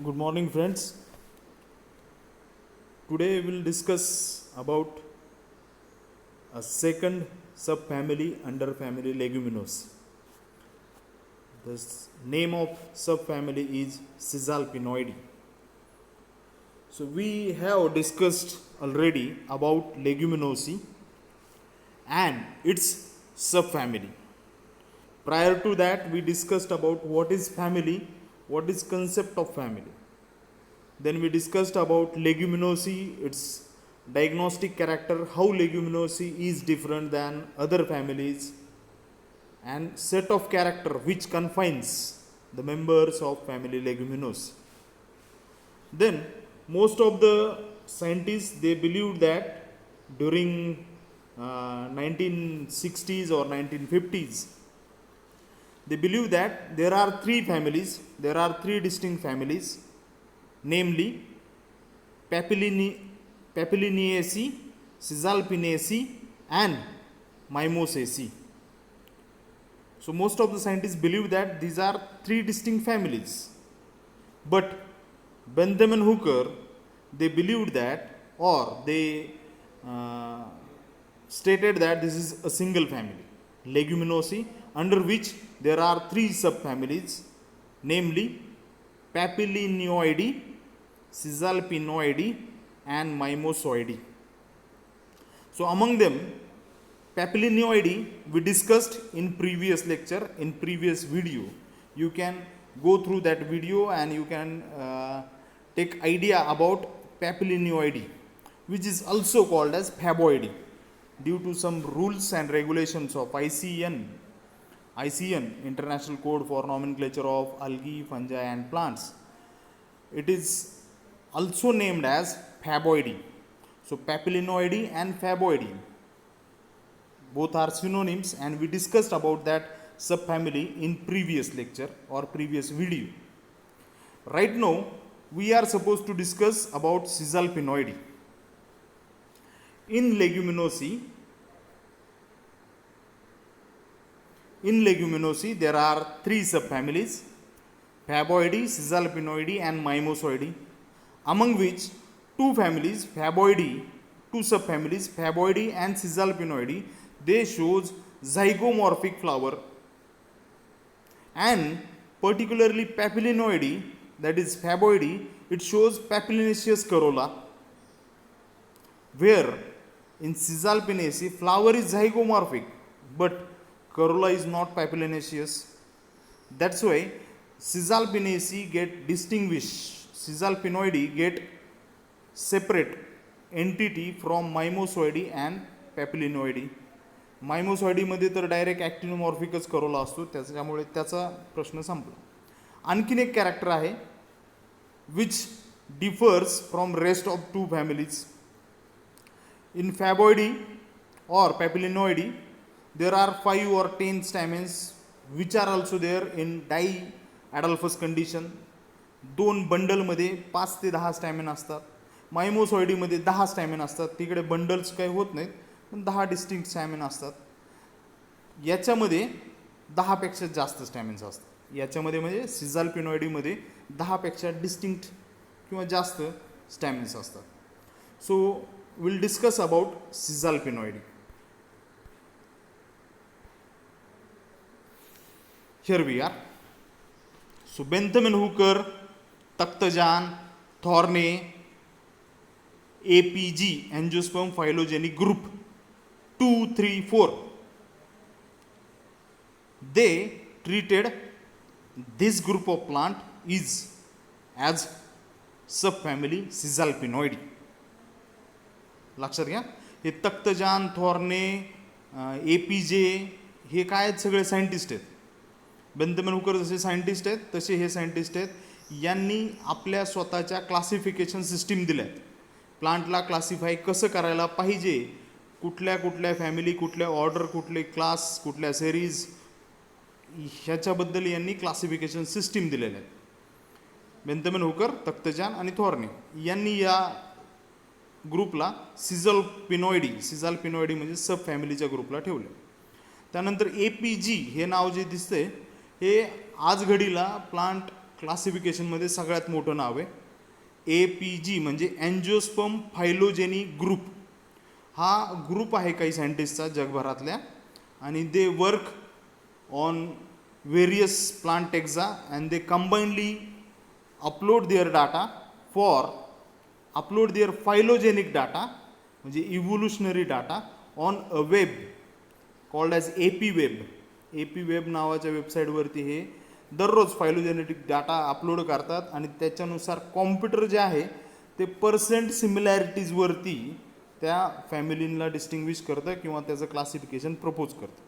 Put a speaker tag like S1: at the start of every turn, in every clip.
S1: Good morning, friends. Today we will discuss about a second subfamily under family Leguminose. The name of subfamily is Caesalpinoideae. So we have discussed already about Leguminosae and its subfamily. Prior to that, we discussed about what is family, what is concept of family. Then we discussed about Leguminosae, its diagnostic character, how Leguminosae is different than other families, and set of character which confines the members of family Leguminosae. Then most of the scientists they believed that during 1960s or 1950s they believe that there are three distinct families, namely Papilionaceae, Caesalpinaceae, and Mimosaceae. So most of the scientists believe that these are three distinct families. But Bentham and Hooker, they believed that, or they stated that this is a single family, Leguminosae, under which there are three subfamilies, namely Papilionoideae, Caesalpinoideae, and Mimosoideae. So among them, Papilionoideae we discussed in previous lecture, in previous video. You can go through that video and you can take idea about Papilionoideae, which is also called as Faboideae due to some rules and regulations of ICN, International Code for Nomenclature of Algae, Fungi and Plants. It is also named as Faboideae. So Papilionoideae and Faboideae both are synonyms, and we discussed about that subfamily in previous lecture or previous video. Right now we are supposed to discuss about Caesalpinoideae. In Leguminosae there are three subfamilies, Faboideae, Caesalpinoideae and Mimosoideae, among which two subfamilies, Faboideae and Caesalpinoideae, they shows zygomorphic flower, and particularly Papilionoideae, that is Faboideae, it shows papilionaceous corolla, where in Caesalpinaceae flower is zygomorphic but corolla is not papilionaceous. That's why Caesalpinaceae get distinguished, Caesalpinoideae get separate entity from Mimosoideae and Papilionoideae. Mimosoideae मध्ये तर direct ॲक्टिनोमॉर्फिकच Corolla असतो, त्याच्यामुळे त्याचा प्रश्न संपला. आणखीन एक character आहे which differs from rest of two families. In Faboideae or Papilionoideae, there are 5 or 10 stamens which are also there in diadelphous condition. दोन बंडलमध्ये 5 ते 10 स्टॅमिन असतात. मायमोसॉइडीमध्ये 10 स्टॅमिन असतात. तिकडे बंडल्स काही होत नाहीत, पण 10 डिस्टिंक्ट स्टॅमिन असतात. याच्यामध्ये 10 पेक्षा जास्त स्टॅमिन्स असतात. याच्यामध्ये म्हणजे Caesalpinoideaeमध्ये 10 पेक्षा डिस्टिंक्ट किंवा जास्त स्टॅमिन्स असतात. So we'll discuss about Caesalpinoideae. Here we are. So Bentham and Hooker, Takhtajan, Thorne, APG, Angiosperm Phylogeny Group 2, 3, 4. They treated this group of plant is as subfamily Caesalpinoideae. लक्षात घ्या, हे तख्तजान, थॉर्ने, एपीजे हे काय आहेत, सगळे सायंटिस्ट आहेत. बेंथम एंड हुकर जसे scientist आहेत तसे हे सायंटिस्ट आहेत. यांनी आपल्या स्वतःच्या क्लासिफिकेशन सिस्टीम दिल्या आहेत. प्लांटला क्लासिफाय कसं करायला पाहिजे, कुठल्या कुठल्या फॅमिली, कुठल्या ऑर्डर, कुठले क्लास, कुठल्या सिरीज, ह्याच्याबद्दल यांनी क्लासिफिकेशन सिस्टीम दिलेल्या आहेत. बेंथम एंड हुकर, तख्तजान आणि थॉर्ने यांनी या ग्रुपला Caesalpinoideae म्हणजे सब फॅमिलीच्या ग्रुपला ठेवलं. त्यानंतर APG हे नाव जे दिसतंय हे आज घडीला प्लांट क्लासिफिकेशनमध्ये सगळ्यात मोठं नाव आहे. APG म्हणजे अँजिओस्पर्म फायलोजेनी ग्रुप. हा ग्रुप आहे काही सायंटिस्टचा जगभरातल्या, आणि they work on various plant taxa and they combinedly upload their data for upload their phylogenic data म्हणजे evolutionary data on a web called as AP web. AP web नावाच्या वेबसाईटवरती हे दररोज फायलोजेनेटिक डाटा अपलोड करतात, आणि त्याच्यानुसार computer जे आहे ते पर्सेंट सिमिलॅरिटीजवरती त्या फॅमिलींना डिस्टिंग्विश करतं किंवा त्याचं क्लासिफिकेशन प्रपोज करतं.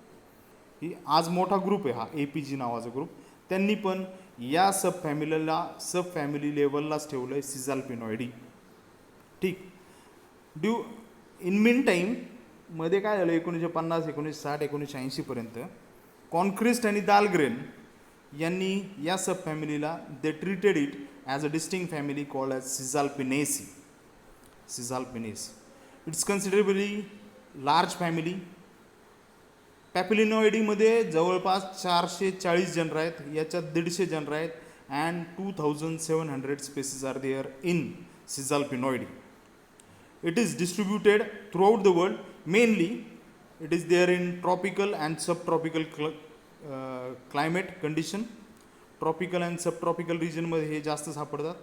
S1: ही आज मोठा ग्रुप आहे हा APG नावाचा ग्रुप. त्यांनी पण या सब फॅमिली लेवललाच ठेवलं आहे सिझाल्पिनॉइडी. ठीक. इन मीन टाईम मध्ये काय झालं, 1950, 1960, 1980 पर्यंत कॉन्क्रिस्ट आणि दालग्रेन यांनी या सब फॅमिलीला they treated it as a distinct family called as Caesalpiniaceae. It's considerably large family. पॅपिलिनॉइडीमध्ये जवळपास 440 जनर आहेत, याच्यात 150 जनर आहेत, and 2700 species are there in Caesalpinioideae. It is distributed throughout the world. Mainly, it is there in tropical and subtropical climate condition. Tropical and subtropical region मध्ये हे जास्त सापडतात.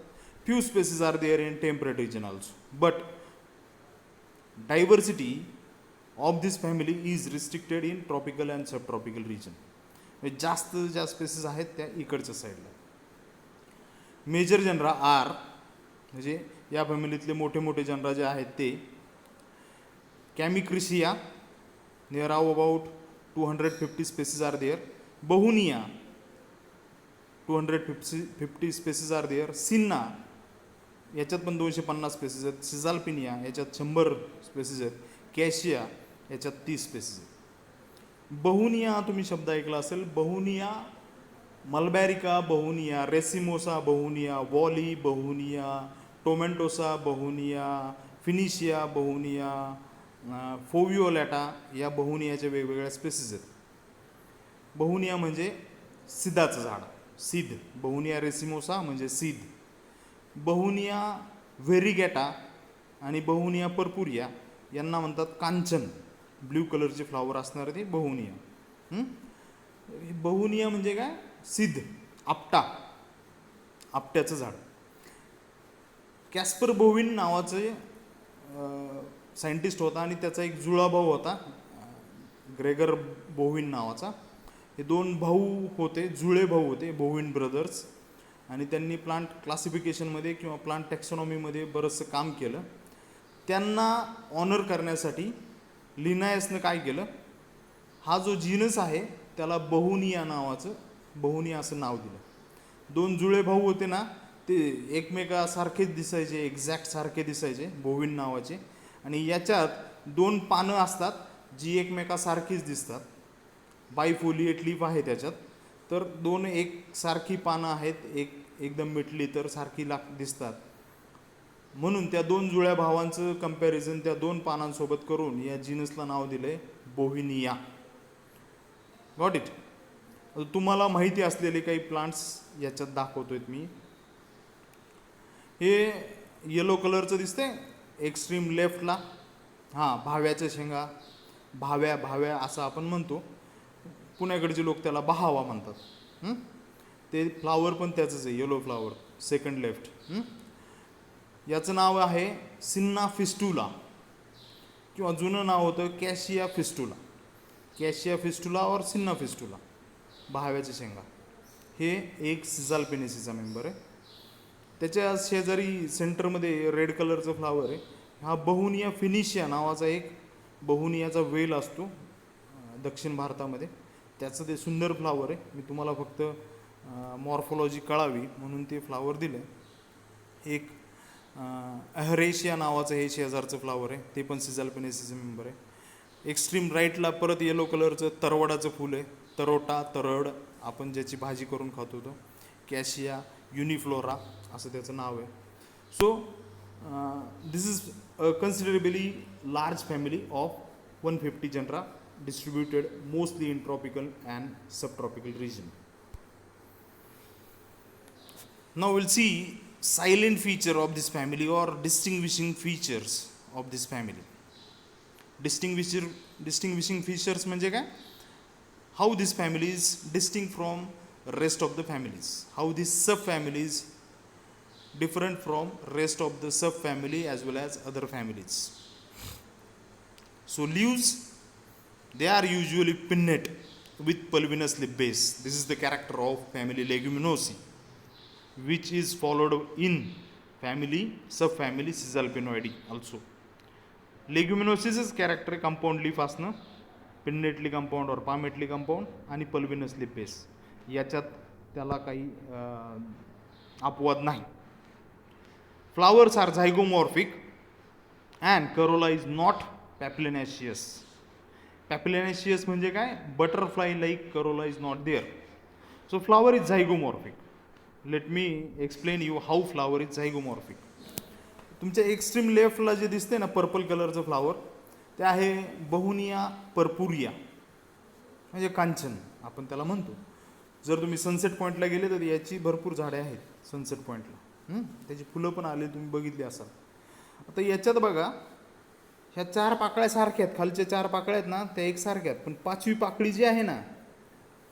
S1: Few species are there in temperate region also. But diversity of this family is restricted in tropical and subtropical region. म्हणजे जास्त ज्या species आहेत त्या इकडच्या साईडला. मेजर जनरा आर म्हणजे या फॅमिलीतले मोठे मोठे जनरा जे आहेत ते Chamaecrista, near about 250 species are there. Bauhinia 250 species are there. Senna याच्यात पण 250 स्पेसीज आहेत. सिझाल्पिनिया याच्यात 100 स्पेसीज आहेत. कॅशिया याच्यात 30 स्पेसीज आहेत. बहुनिया तुम्ही शब्द ऐकला असेल. बहुनिया, मलबॅरिका बहुनिया, रेसिमोसा बहुनिया, वॉली बहुनिया, टोमेंटोसा बहुनिया, फिनिशिया बहुनिया, फोविओलॅटा या बहुनियाच्या वेगवेगळ्या स्पेसीज आहेत. बहुनिया म्हणजे सिधाचं झाड, सीध. बहुनिया रेसिमोसा म्हणजे सीध. बहुनिया व्हेरिगॅटा आणि बहुनिया पर्पुरिया यांना म्हणतात कांचन. ब्ल्यू कलरचे फ्लावर असणारे ते बहुनिया. बहुनिया म्हणजे काय? सीध, आपट्याचं झाड. कॅस्पर बोविन नावाचे सायंटिस्ट होता, आणि त्याचा एक जुळा भाऊ होता ग्रेगर बोविन नावाचा. हे 2 भाऊ होते, जुळे भाऊ होते, बोविन ब्रदर्स, आणि त्यांनी प्लांट क्लासिफिकेशनमध्ये किंवा प्लांट टॅक्सॉनॉमीमध्ये बरंचसं काम केलं. त्यांना ऑनर करण्यासाठी लिनायसनं काय केलं, हा जो जीनस आहे त्याला बहुनिया असं नाव दिलं. 2 जुळे भाऊ होते ना, ते एकमेकासारखेच दिसायचे, एक्झॅक्ट सारखे दिसायचे, बोविन नावाचे. आणि याच्यात 2 पानं असतात जी एकमेकासारखीच दिसतात. बायफोलिएट लीफ आहे त्याच्यात. तर 2 एकसारखी पानं आहेत, एकदम मिटली तर सारखी दिसतात. म्हणून त्या 2 जुळ्या भावांचं कंपॅरिझन त्या 2 पानांसोबत करून या जीनसला नाव दिलंय बोव्हिनिया. Got it. तुम्हाला माहिती असलेले काही प्लांट्स याच्यात दाखवतोय मी. हे येलो कलरचं दिसतंय एक्स्ट्रीम लेफ्टला, भाव्याच्या शेंगा. भाव्या असं आपण म्हणतो. पुण्याकडचे लोक त्याला बहावा म्हणतात. ते फ्लावर पण त्याचंच आहे, येलो फ्लावर, सेकंड लेफ्ट. याचं नाव आहे सिन्ना फिस्टुला, किंवा जुनं नाव होतं कॅशिया फिस्टुला और सिन्ना फिस्टुला, बहाव्याच्या शेंगा. हे एक सिझाल्पिनेसीचा मेंबर आहे. त्याच्या शेजारी सेंटरमध्ये रेड कलरचं फ्लावर आहे. हा बहुनिया फिनिशिया नावाचा एक बहुनियाचा वेल असतो दक्षिण भारतामध्ये. त्याचं ते सुंदर फ्लावर आहे. मी तुम्हाला फक्त मॉर्फोलॉजी कळावी म्हणून ते फ्लावर दिलं. एक अहरेशिया नावाचं हे शेजारचं फ्लावर आहे, ते पण सिझाल्पिनेसीचं मेंबर आहे. एक्स्ट्रीम राईटला परत येलो कलरचं तरवडाचं फूल आहे. तरड आपण ज्याची भाजी करून खातो तो. कॅशिया युनिफ्लोरा असं त्याचं नाव आहे. So this is a considerably large family of 150 genera distributed mostly in tropical and subtropical region. Now we'll see silent feature of this family or distinguishing features of this family. Distinguishing features म्हणजे काय? How this family is distinct from rest of the families. How this subfamily is different from rest of the subfamily as well as other families. So leaves, they are usually pinnate with pulvinous leaf base. This is the character of family Leguminosae, which is followed in family subfamily Caesalpinoideae also. Leguminosaeच character compound leaf असणं, pinnately compound और palmately compound आणि pulvinus leaf base, याच्यात त्याला काही अपवाद नाही. Flowers are zygomorphic and corolla is not papilionaceous. Papilionaceous म्हणजे काय? Butterfly like corolla is not there. So flower is zygomorphic. Let me explain you how flower is zygomorphic. तुमच्या extreme लेफ्टला जे दिसते ना पर्पल कलरचं फ्लावर, ते आहे बहुनिया पर्पुरिया, म्हणजे कांचन आपण त्याला म्हणतो. जर तुम्ही सनसेट पॉईंटला गेले तर याची भरपूर झाडे आहेत सनसेट पॉईंटला, त्याची फुलं पण आले, तुम्ही बघितली असाल. आता याच्यात बघा, ह्या 4 पाकळ्या सारख्या आहेत, खालच्या 4 पाकळ्या आहेत ना त्या एकसारख्या आहेत, पण 5वी पाकळी जी आहे ना,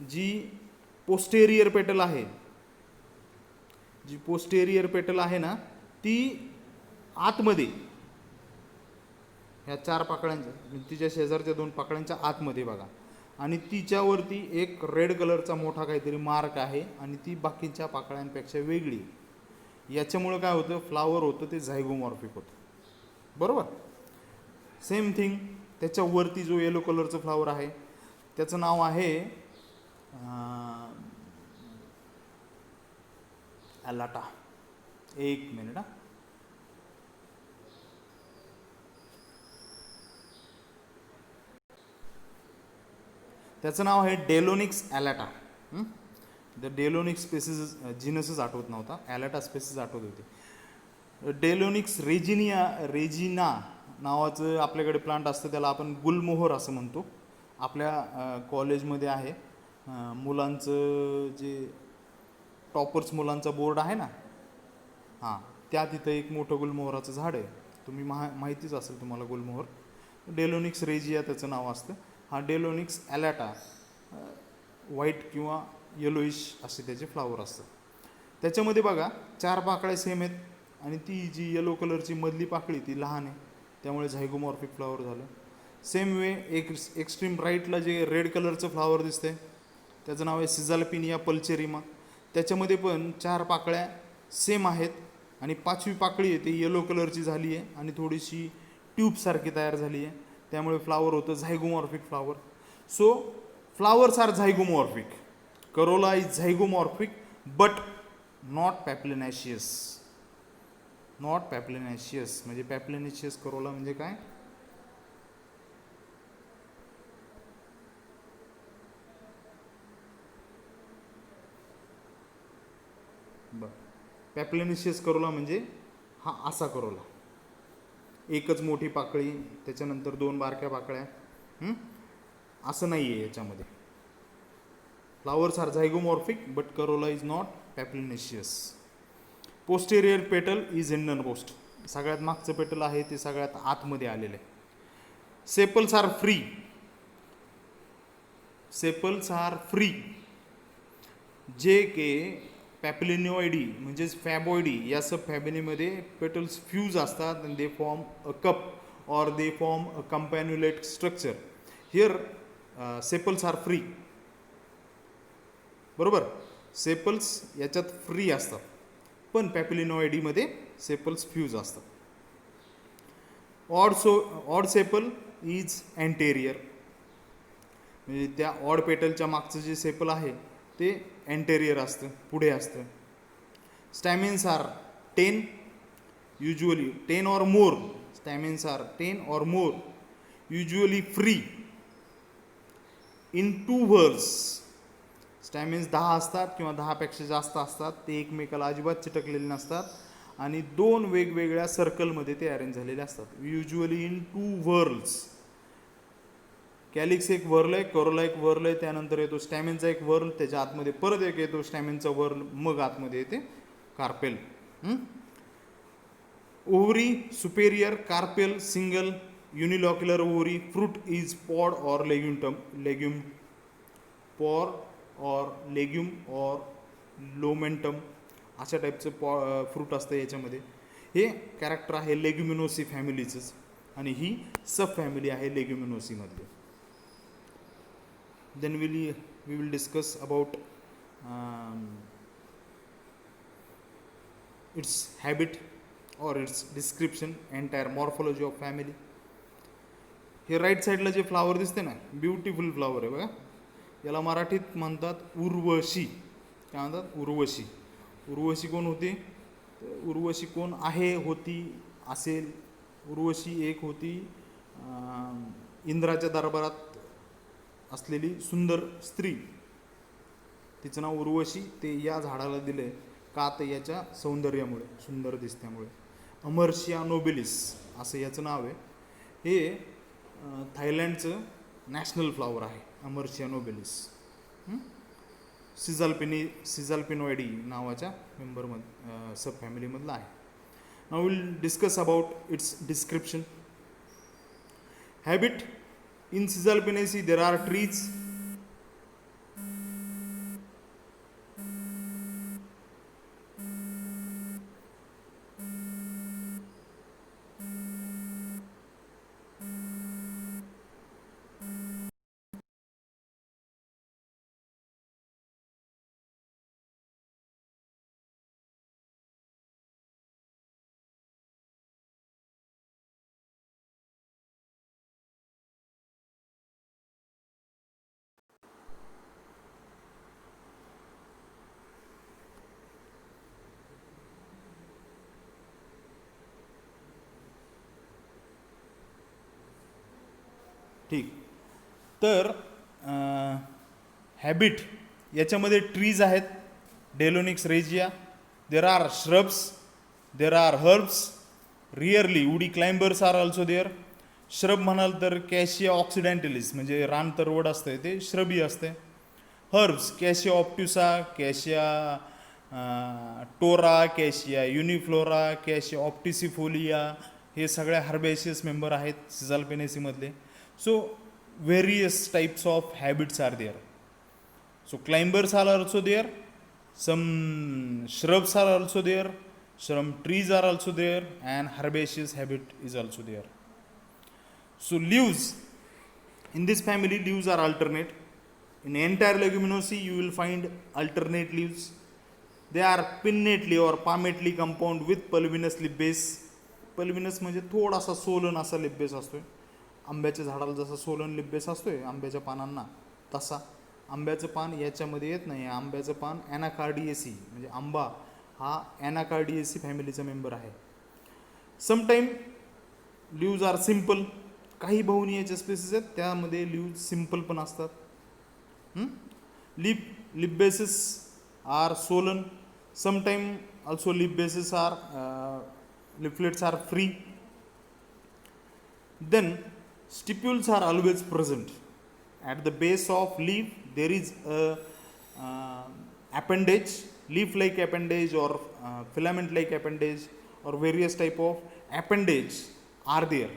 S1: जी पोस्टेरियर पेटल आहे, जी पोस्टेरियर पेटल आहे ना, ती आतमध्ये ह्या 4 पाकळ्यांच्या, तिच्या शेजारच्या 2 पाकळ्यांच्या आतमध्ये बघा, आणि तिच्यावरती एक रेड कलरचा मोठा काहीतरी मार्क आहे आणि ती बाकीच्या पाकळ्यांपेक्षा वेगळी. याच्यामुळं काय होतं? फ्लावर होतं ते झायगोमॉर्फिक होतं. बरोबर. सेम थिंग त्याच्यावरती जो येलो कलरचं फ्लावर आहे त्याचं नाव आहे ॲलाटा. एक मिनिट हा. त्याचं नाव आहे डेलोनिक्स ॲलाटा. द डेलोनिक्स स्पेसिस जिनसच आठवत नव्हता, ॲलाटा स्पेसिस आठवत होते. डेलोनिक्स रेजिना नावाचं आपल्याकडे प्लांट असतं, त्याला आपण गुलमोहर असं म्हणतो. आपल्या कॉलेजमध्ये आहे, मुलांचं जे टॉपर्स मुलांचा बोर्ड आहे ना, हां, त्या तिथं एक मोठं गुलमोहराचं झाड आहे. तुम्ही माहितीच असेल तुम्हाला गुलमोहर. डेलोनिक्स रेजिया त्याचं नाव असतं. हा डेलोनिक्स ॲलाटा व्हाईट किंवा येलोइश असे त्याचे फ्लावर असतात. त्याच्यामध्ये बघा 4 पाकळ्या सेम आहेत आणि ती जी येलो कलरची मधली पाकळी ती लहान आहे, त्यामुळे झायगोमॉर्फिक फ्लावर झालं. सेम वे एक्स्ट्रीम राईटला जे रेड कलरचं फ्लावर दिसतंय त्याचं नाव आहे सिझाल्पिनिया पल्चेरिमा. त्याच्यामध्ये पण 4 पाकळ्या सेम आहेत आणि 5वी पाकळी आहे ती येलो कलरची झाली आहे आणि थोडीशी ट्यूबसारखी तयार झाली आहे, त्यामुळे फ्लावर होतं zygomorphic flower. So flowers are zygomorphic. Corolla is zygomorphic but not papilionaceous. Not papilionaceous म्हणजे पॅप्लिनेशियस करोला म्हणजे काय? पॅप्लिनेशियस करोला म्हणजे हा असा करोला, एकच मोठी पाकळी त्याच्यानंतर 2 बारक्या पाकळ्या, असं नाही आहे याच्यामध्ये. Flowers are zygomorphic but corolla is not papilionaceous. Posterior petal is innermost. सगळ्यात मागचं पेटल आहे ते सगळ्यात आतमध्ये आलेलं आहे. Sepals are free. Sepals are free, जे के पॅप्लिनोइडी म्हणजेच फॅबॉइडी या सब फॅमिलीमध्ये पेटल्स फ्यूज असतात आणि दे फॉर्म अ कप और they form a campanulate structure. Here sepals are free. बरोबर. सेपल्स याच्यात फ्री असतात, पण पॅप्लिनोइडीमध्ये सेपल्स फ्यूज असतात. ऑड सेपल इज अँटेरियर, म्हणजे त्या ऑड पेटलच्या मागचं जे सेपल आहे ते अँटेरियर असतं, पुढे असतं. Stamens are 10, usually 10 or more. Stamens are 10 or more, usually free in 2 whorls. Stamens 10 असतात किंवा 10पेक्षा जास्त असतात, ते एकमेकाला अजिबात चिटकलेले नसतात आणि 2 वेगवेगळ्या सर्कलमध्ये ते अरेंज झालेले असतात, युजली इन 2 व्हर्ल्स. कॅलिक्स एक वर्ल आहे, करोला एक वर्ल आहे, त्यानंतर येतो स्टॅमिनचा एक वर्ल, त्याच्या आतमध्ये परत एक येतो स्टॅमिनचा वर्ल, मग आतमध्ये येते carpel. Ovary superior, carpel, single, unilocular ovary. Fruit is pod or legume, pod or legume or lomentum अशा टाईपचं फ्रूट असतं याच्यामध्ये. हे कॅरेक्टर आहे लेग्युमिनोसी फॅमिलीचंच आणि ही सब फॅमिली आहे लेग्युमिनोसीमधली. Then we will discuss about its habit or its description, entire morphology of family. हे राईट साईडला जे फ्लावर दिसते ना, ब्युटिफुल फ्लावर आहे बघा. याला मराठीत म्हणतात उर्वशी. काय म्हणतात? उर्वशी. उर्वशी कोण होती? उर्वशी कोण आहे, होती, असेल? उर्वशी एक होती इंद्राच्या दरबारात असलेली सुंदर स्त्री. तिचं नाव उर्वशी. ते या झाडाला दिले का? तर याच्या सौंदर्यामुळे, सुंदर दिसण्यामुळे. अमर्शिया नोबिलिस असं याचं नाव आहे. हे थायलंडचं नॅशनल फ्लॉवर आहे, अमर्शिया नोबिलिस. सिझाल्पिनॉइडी नावाच्या मेंबरमध्ये सब फॅमिलीमधला आहे. Now will discuss about its description. Habit in Caesalpiniaceae there are trees. ठीक. तर हॅबिट याच्यामध्ये ट्रीज आहेत, Delonix regia. There are shrubs, there are herbs. Rarely woody climbers are also there. Shrub म्हणाल तर कॅशिया ऑक्सिडेंटलिस म्हणजे रानतरवड असते, ते श्रबी असते. हर्ब्स कॅशिया ऑप्ट्युसा, कॅशिया टोरा, कॅशिया युनिफ्लोरा, कॅशिया ऑप्टिसिफोलिया. हे सगळ्या हर्बेशियस मेंबर आहेत सिझाल्पिनेसीमधले. So various types of habits are there. So climbers are also there, some shrubs are also there, some trees are also there, and herbaceous habit is also there. So leaves, in this family leaves are alternate. In entire leguminosae you will find alternate leaves. They are pinnately or palmately compound with pulvinous leaf base. Pulvinous म्हणजे थोडासा सोलन असा lip base असतोय. आंब्याच्या झाडाला जसा Solan lip base असतोय आंब्याच्या पानांना, तसा आंब्याचं पान याच्यामध्ये येत नाही. आंब्याचं पान ॲनाकार्डिएसी म्हणजे आंबा हा ॲनाकार्डिएसी फॅमिलीचा मेंबर आहे. Sometime leaves are simple. काही बहुनियाच्या स्पेसिस आहेत त्यामध्ये लीव्ज सिम्पल पण असतात. Leaf bases are swollen. Sometime also leaf bases are leaflets are free. Then stipules are always present. At the base of leaf there is a appendage, leaf like appendage or filament like appendage or various type of appendage are there.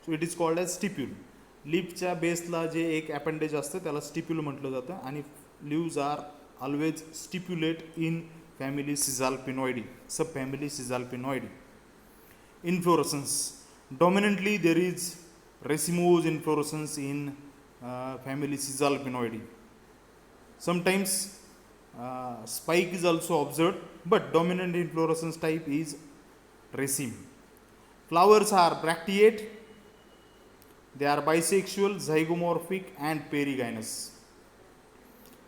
S1: So it is called as stipule. लीफच्या बेसला जे एक appendage असतं त्याला stipule म्हटलं जातं. आणि leaves are always stipulate in family Caesalpinoideae, subfamily Caesalpinoideae. Inflorescence, dominantly there is racemose inflorescence in family Caesalpinoideae. Sometimes spike is also observed, but dominant inflorescence type is raceme. Flowers are bracteate. They are bisexual, zygomorphic and perigynous.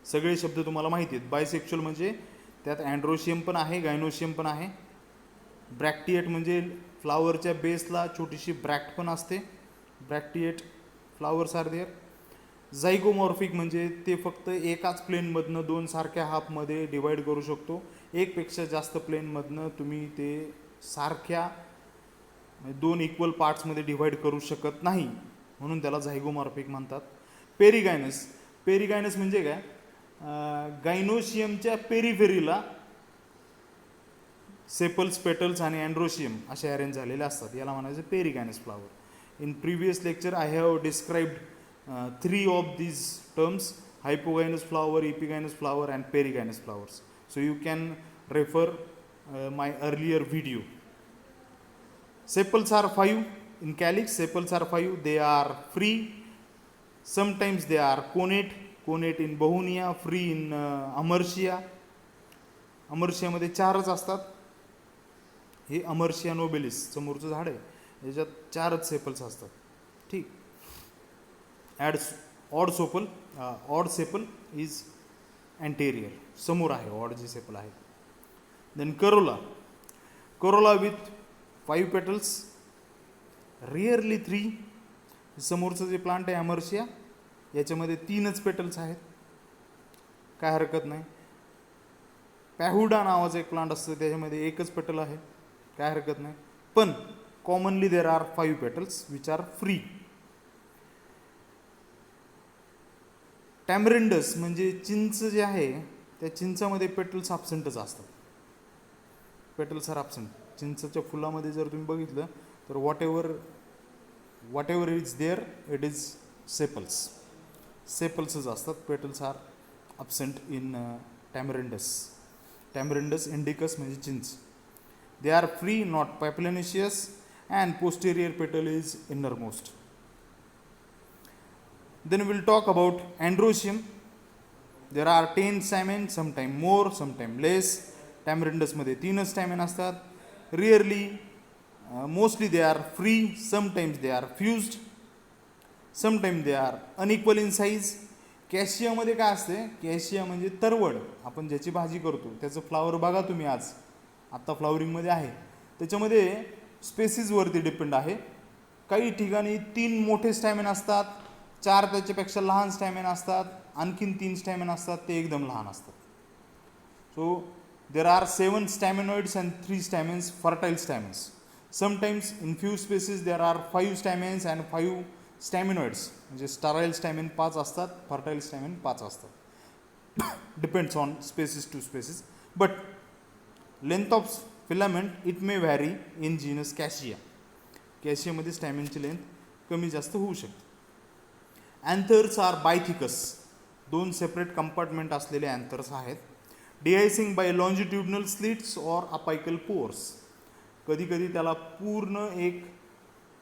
S1: सगळे शब्द तुम्हाला माहिती आहेत. Bisexual म्हणजे त्यात androecium पण आहे, gynoecium पण आहे. ब्रॅक्टिएट म्हणजे फ्लावरच्या बेसला छोटीशी ब्रॅक्ट पण असते. ब्रॅक्टिएट फ्लावर्स आर देअर. झायगोमॉर्फिक म्हणजे ते फक्त एकाच प्लेनमधनं दोन सारख्या हाफमध्ये डिवाईड करू शकतो. एकपेक्षा जास्त प्लेनमधनं तुम्ही ते सारख्या दोन इक्वल पार्ट्समध्ये डिवाईड करू शकत नाही, म्हणून त्याला झायगोमॉर्फिक म्हणतात. पेरिगायनस, पेरिगायनस म्हणजे काय, गायनोशियमच्या पेरिफेरीला सेपल्स, पेटल्स आणि अँड्रोशियम असे अरेंज झालेले असतात. याला म्हणायचं perigynous flower. In previous lecture I have described 3 of these terms: hypogynous flower, epigynous flower and perigynous flowers. So you can refer my earlier video. Sepals are 5 in calyx. Sepals are 5. They are free. Sometimes they are connate. Connate in Begonia, free in Amercia. Amercia मध्ये 4च असतात. हे अमर्शिया नोबेलिस समोरचं झाड आहे, याच्यात 4च sepals असतात. ठीक. Odd sepal is anterior, समोर आहे ऑड जे सेपल आहे. Then corolla with 5 petals, rarely 3. समोरचं जे प्लांट आहे अमर्शिया, याच्यामध्ये 3च पेटल्स आहेत, काय हरकत नाही. पॅहुडा नावाचं एक प्लांट असतं, त्याच्यामध्ये 1च पेटल आहे, काय हरकत नाही. पण commonly there are 5 petals which are free. Tamarindus म्हणजे चिंच जे आहे, त्या चिंचामध्ये पेटल्स ॲब्सेंटच असतात. Petals are absent. चिंचच्या फुलामध्ये जर तुम्ही बघितलं तर whatever is there it is सेपल्सच असतात. Petals are absent in Tamarindus indicus म्हणजे चिंच. They are free, not papilionaceous, and posterior petal is innermost. Then we will talk about androecium. There are 10 stamens, sometime more, sometime less. Tamarindus मध्ये 3च स्टॅमेन असतात. Rarely, mostly they are free. Sometimes they are fused. Sometimes they are unequal in size. कॅशिया मध्ये काय असते? कॅशिया म्हणजे तरवड, आपण ज्याची भाजी करतो त्याचं फ्लावर बघा तुम्ही. आत्ता फ्लावरिंगमध्ये आहे. त्याच्यामध्ये स्पेसिसवरती डिपेंड आहे. काही ठिकाणी 3 मोठे स्टॅमेन असतात, 4 त्याच्यापेक्षा लहान स्टॅमेन असतात, आणखीन 3 स्टॅमेन असतात, ते एकदम लहान असतात. So there are 7 staminodes and 3 stamens, fertile stamens. Sometimes in few species there are 5 stamens and 5 staminodes, म्हणजे स्टराईल स्टॅमेन 5 असतात, फर्टाईल स्टॅमेन 5 असतात. Depends on species to species. But length of filament it may vary in genus Cassia. कॅशियामध्ये स्टॅमिनची length कमी जास्त होऊ शकते. Anthers are bithecous, 2 separate compartment असलेले अँथर्स आहेत. Dehiscing by longitudinal slits or apical pores. कधी कधी त्याला पूर्ण एक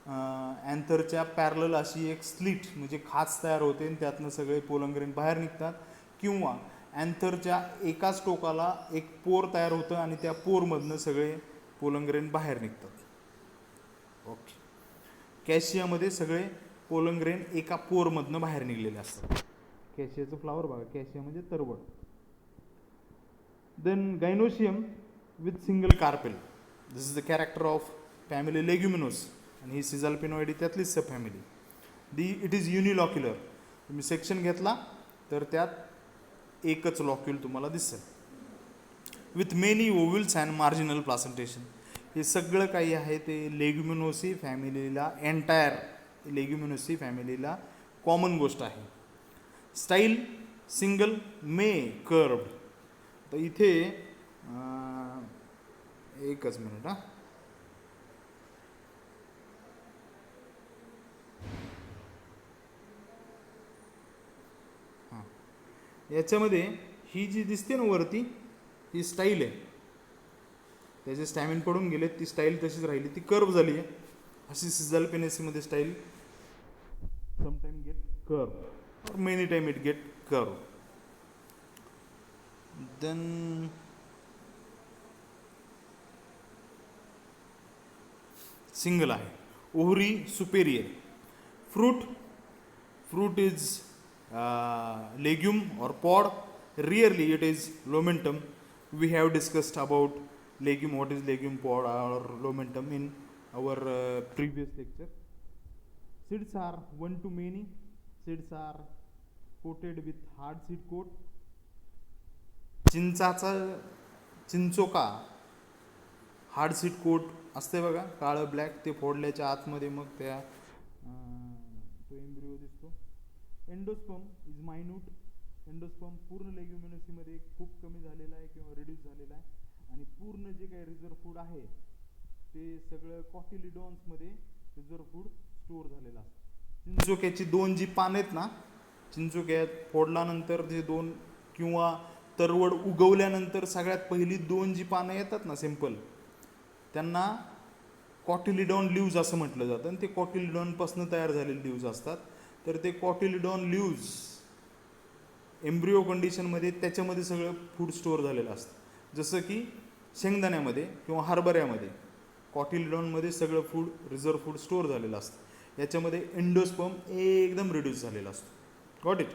S1: अँथरच्या पॅरलल अशी एक स्लिट म्हणजे खाच तयार होते आणि त्यातनं सगळे पोलन ग्रेन बाहेर निघतात, किंवा अँथरच्या एकाच टोकाला एक पोर तयार होतं आणि त्या पोरमधनं सगळे पोलन ग्रेन बाहेर निघतात. ओके. कॅशियामध्ये सगळे पोलन ग्रेन एका पोरमधनं बाहेर निघलेले असतात. कॅशियाचं फ्लावर बघा, कॅशिया म्हणजे तरवड. Then gynoecium with single carpel. This is the character of family Leguminosae, आणि ही सिझाल्पिनॉइड त्यातलीच sub family. It is unilocular. तुम्ही सेक्शन घेतला तर त्यात एकच लॉक्युल तुम्हाला दिसेल. With many ovules and marginal placentation. हे सगळं काही आहे ते लेग्युमिनोसी फॅमिलीला, एंटायर लेग्युमिनोसी फॅमिलीला कॉमन गोष्ट आहे. स्टाईल सिंगल, मे कर्व्ड. तर इथे एकच मिनिट याच्यामध्ये ही जी दिसते ना वरती, ही स्टाईल आहे. त्याचे स्टॅमिन पडून गेले, ती स्टाईल तशीच राहिली, ती कर्व झाली आहे. अशी सिझाल्पिनेसीमध्ये स्टाईल समटाइम गेट कर्व और many time it get curve. Then single आहे. Ovary superior. Fruit is legume or pod. Rarely it is lomentum. We have discussed about legume, what is legume, pod or lomentum in our previous lecture. Seeds are 1 to many. Seeds are coated with hard seed coat. चिंचोका hard seed coat असते बघा, काळं black, ते फोडल्याच्या आतमध्ये मग त्या तो embryo दिसतो. Endosperm is minute. एंडोस्पर्म पूर्ण लेग्युमिनसीमध्ये खूप कमी झालेला आहे किंवा रिड्यूस झालेला आहे, आणि पूर्ण जे काही रिझर्व फूड आहे ते सगळं कॉटिलिडॉन्समध्ये रिझर्व फूड स्टोअर झालेलं असतं. चिंचोक्याची 2 जी पानं आहेत ना, चिंचोक्यात फोडल्यानंतर जे 2 किंवा तरवड उगवल्यानंतर सगळ्यात पहिली 2 जी पानं येतात ना सिंपल, त्यांना कॉटिलिडॉन लीव्ज असं म्हटलं जातं. आणि ते कॉटिलिडॉनपासून तयार झालेले लीव्ज असतात. तर ते कॉटिलिडॉन लीव्ज एम्ब्रिओ कंडिशनमध्ये त्याच्यामध्ये सगळं फूड स्टोअर झालेलं असतं. जसं की शेंगदाण्यामध्ये किंवा हरभऱ्यामध्ये कॉटिलिडॉनमध्ये सगळं फूड रिझर्व फूड स्टोअर झालेलं असतं. याच्यामध्ये एंडोस्पर्म एकदम रिड्यूस झालेला असतो. Got it.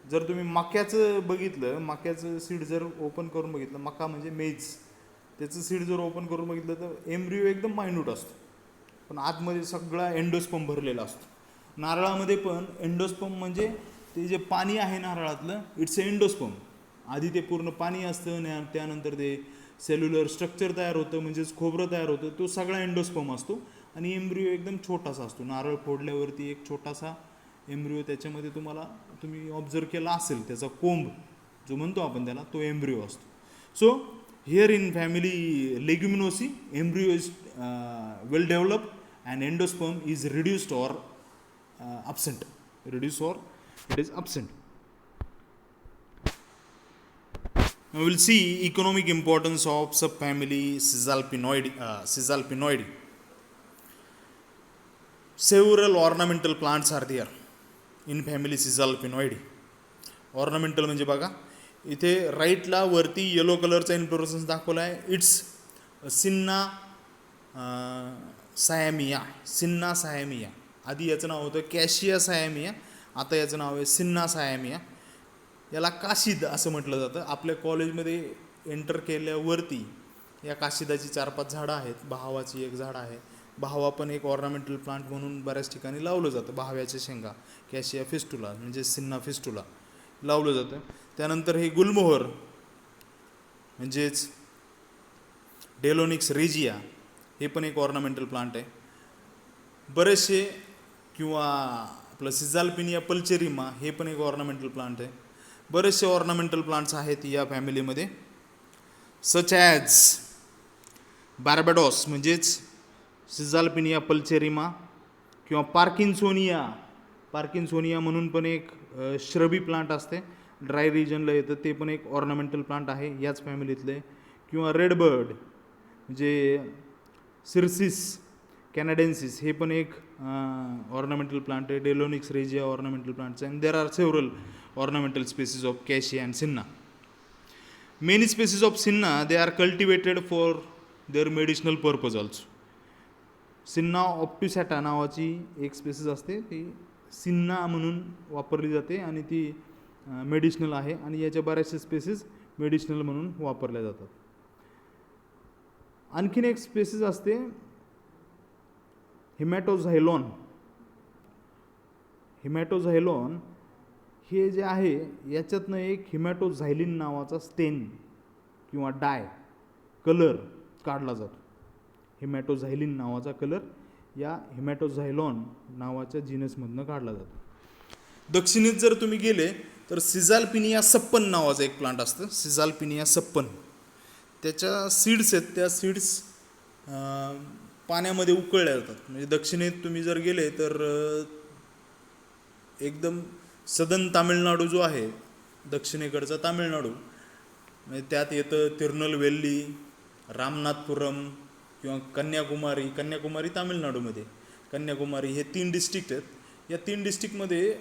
S1: जर तुम्ही मक्याचं बघितलं, मक्याचं सीड जर ओपन करून बघितलं, मका म्हणजे मेज, त्याचं सीड जर ओपन करून बघितलं तर एम्ब्रिओ एकदम मायन्यूट असतो, पण आतमध्ये सगळा एंडोस्पर्म भरलेला असतो. नारळामध्ये पण एंडोस्पर्म म्हणजे ते जे पाणी आहे नारळातलं, इट्स अ एंडोस्पर्म. आधी ते पूर्ण पाणी असतं, त्यानंतर ते सेल्युलर स्ट्रक्चर तयार होतं, म्हणजेच खोबरं तयार होतं, तो सगळा एंडोस्पर्म असतो. आणि एम्ब्रिओ एकदम छोटासा असतो. नारळ फोडल्यावरती एक छोटासा एम्ब्रिओ त्याच्यामध्ये तुम्ही ऑब्झर्व केला असेल, त्याचा कोंब जो म्हणतो आपण त्याला, तो एम्ब्रिओ असतो. So here in family Leguminosae, embryo is well developed and endosperm is reduced or absent. Reduce or it is absent. Now we will see economic importance of subfamily Caesalpinoideae. Several ornamental plants are there in family Caesalpinoideae. Ornamental म्हणजे बघा, इथे राईटला वरती yellow कलरचा inflorescence दाखवला आहे. It's सिन्ना सायामिया. आधी याचं नाव होतं कॅशिया सायामिया, आता याचं नाव आहे सिन्ना सायामिया. याला काशीद असं म्हटलं जातं. आपल्या कॉलेजमध्ये एंटर केल्यावरती या काशिदाची 4-5 झाडं आहेत. बहावाची एक झाड आहे. बहावा पण एक ऑर्नामेंटल प्लांट म्हणून बऱ्याच ठिकाणी लावलं जातं. बहाव्याच्या शेंगा, कॅशिया फिस्टुला म्हणजे सिन्ना फिस्टुला लावलं जातं. त्यानंतर हे गुलमोहर म्हणजेच डेलोनिक्स रेजिया, हे पण एक ऑर्नामेंटल प्लांट आहे. बरेचसे किंवा आपलं सिझाल्पिनिया पल्चेरिमा, हे पण एक ऑर्नामेंटल प्लांट आहे. बरेचसे ऑर्नामेंटल प्लांट्स आहेत या फॅमिलीमध्ये, सच ॲज बार्बाडॉस म्हणजेच सिझाल्पिनिया पल्चेरिमा, किंवा पार्किन्सोनिया म्हणून पण एक श्रबी प्लांट असते, ड्राय रिजनला येतं, ते पण एक ऑर्नामेंटल प्लांट आहे याच फॅमिलीतले. किंवा रेडबर्ड म्हणजे सिरसिस कॅनाडेन्सिस, हे पण एक ऑर्नामेंटल प्लांट आहे. Delonix regia ornamental plants, and there are several ornamental species of Cassia and Senna. Many species of Senna they are cultivated for their medicinal purpose also. Senna ऑप्टिसॅटा नावाची एक स्पेसीज असते, ती सिन्ना म्हणून वापरली जाते आणि ती मेडिसिनल आहे, आणि याच्या बऱ्याचशा स्पेसीज मेडिसिनल म्हणून वापरल्या जातात. आणखीन एक स्पेसीज असते हिमॅटोझायलॉन. हे जे आहे याच्यातनं एक हिमॅटोझायलिन नावाचा स्टेन किंवा डाय कलर काढला जातो. हिमॅटोझायलिन नावाचा कलर या हिमॅटोझायलॉन नावाच्या जीनसमधनं काढला जातो. दक्षिणेत जर तुम्ही गेले तर सिझाल्पिनिया सप्पन नावाचं एक प्लांट असतं, सिझाल्पिनिया सप्पन. त्याच्या सीड्स आहेत, त्या सीड्स पाण्यामध्ये उकळल्या जातात. म्हणजे दक्षिणेत तुम्ही जर गेले तर एकदम सदन तामिळनाडू जो आहे, दक्षिणेकडचा तामिळनाडू, म्हणजे त्यात येतं तिरुनेलवेली, रामनाथपुरम किंवा कन्याकुमारी तामिळनाडूमध्ये, कन्याकुमारी, हे 3 डिस्ट्रिक्ट आहेत. या 3 डिस्ट्रिक्टमध्ये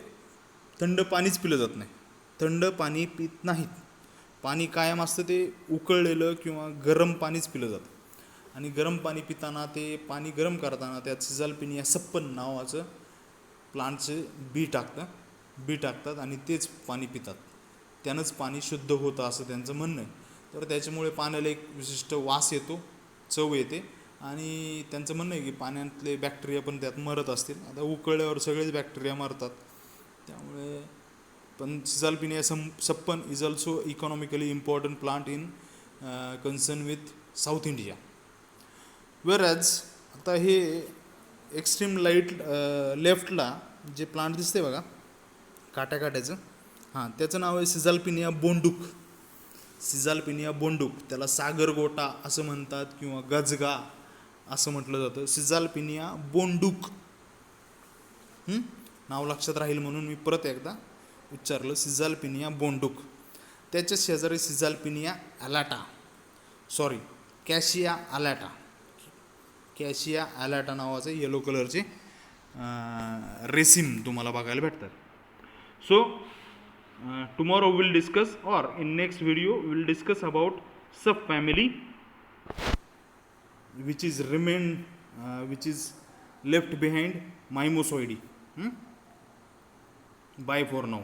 S1: थंड पाणीच पिलं जात नाही, थंड पाणी पित नाहीत. पाणी कायम असतं ते उकळलेलं किंवा गरम पाणीच पिलं जातं. आणि गरम पाणी पिताना, ते पाणी गरम करताना त्यात सिझाल्पिनिया सप्पन नावाचं प्लांटचं बी टाकतात आणि तेच पाणी पितात. त्यानंच पाणी शुद्ध होतं असं त्यांचं म्हणणं आहे. तर त्याच्यामुळे पाण्याला एक विशिष्ट वास येतो, चव येते, आणि त्यांचं म्हणणं आहे की पाण्यातले बॅक्टेरिया पण त्यात मरत असतील. आता उकळल्यावर सगळेच बॅक्टेरिया मरतात, त्यामुळे पण Caesalpinia sappan is also economically important plant in concern with South India. Whereas आता हे एक्स्ट्रीम लाईट लेफ्टला जे प्लांट दिसते बघा काट्याचं, हां, त्याचं नाव आहे सिझाल्पिनिया बोंडुक. सिझाल्पिनिया बोंडूक, त्याला सागरगोटा असं म्हणतात किंवा गजगा असं म्हटलं जातं. सिझाल्पिनिया बोंडूक. नाव लक्षात राहील म्हणून मी परत एकदा उच्चारलं, सिझाल्पिनिया बोंडूक. त्याच्या शेजारी सिझाल्पिनिया ॲलाटा, सॉरी कॅशिया ॲलाटा, कॅशिया ॲलाटा नावाचे येलो कलरचे रेसिम तुम्हाला बघायला भेटतात. So tomorrow we'll discuss, or in next video we'll discuss about subfamily which is which is left behind Mimosoideae. Bye for now.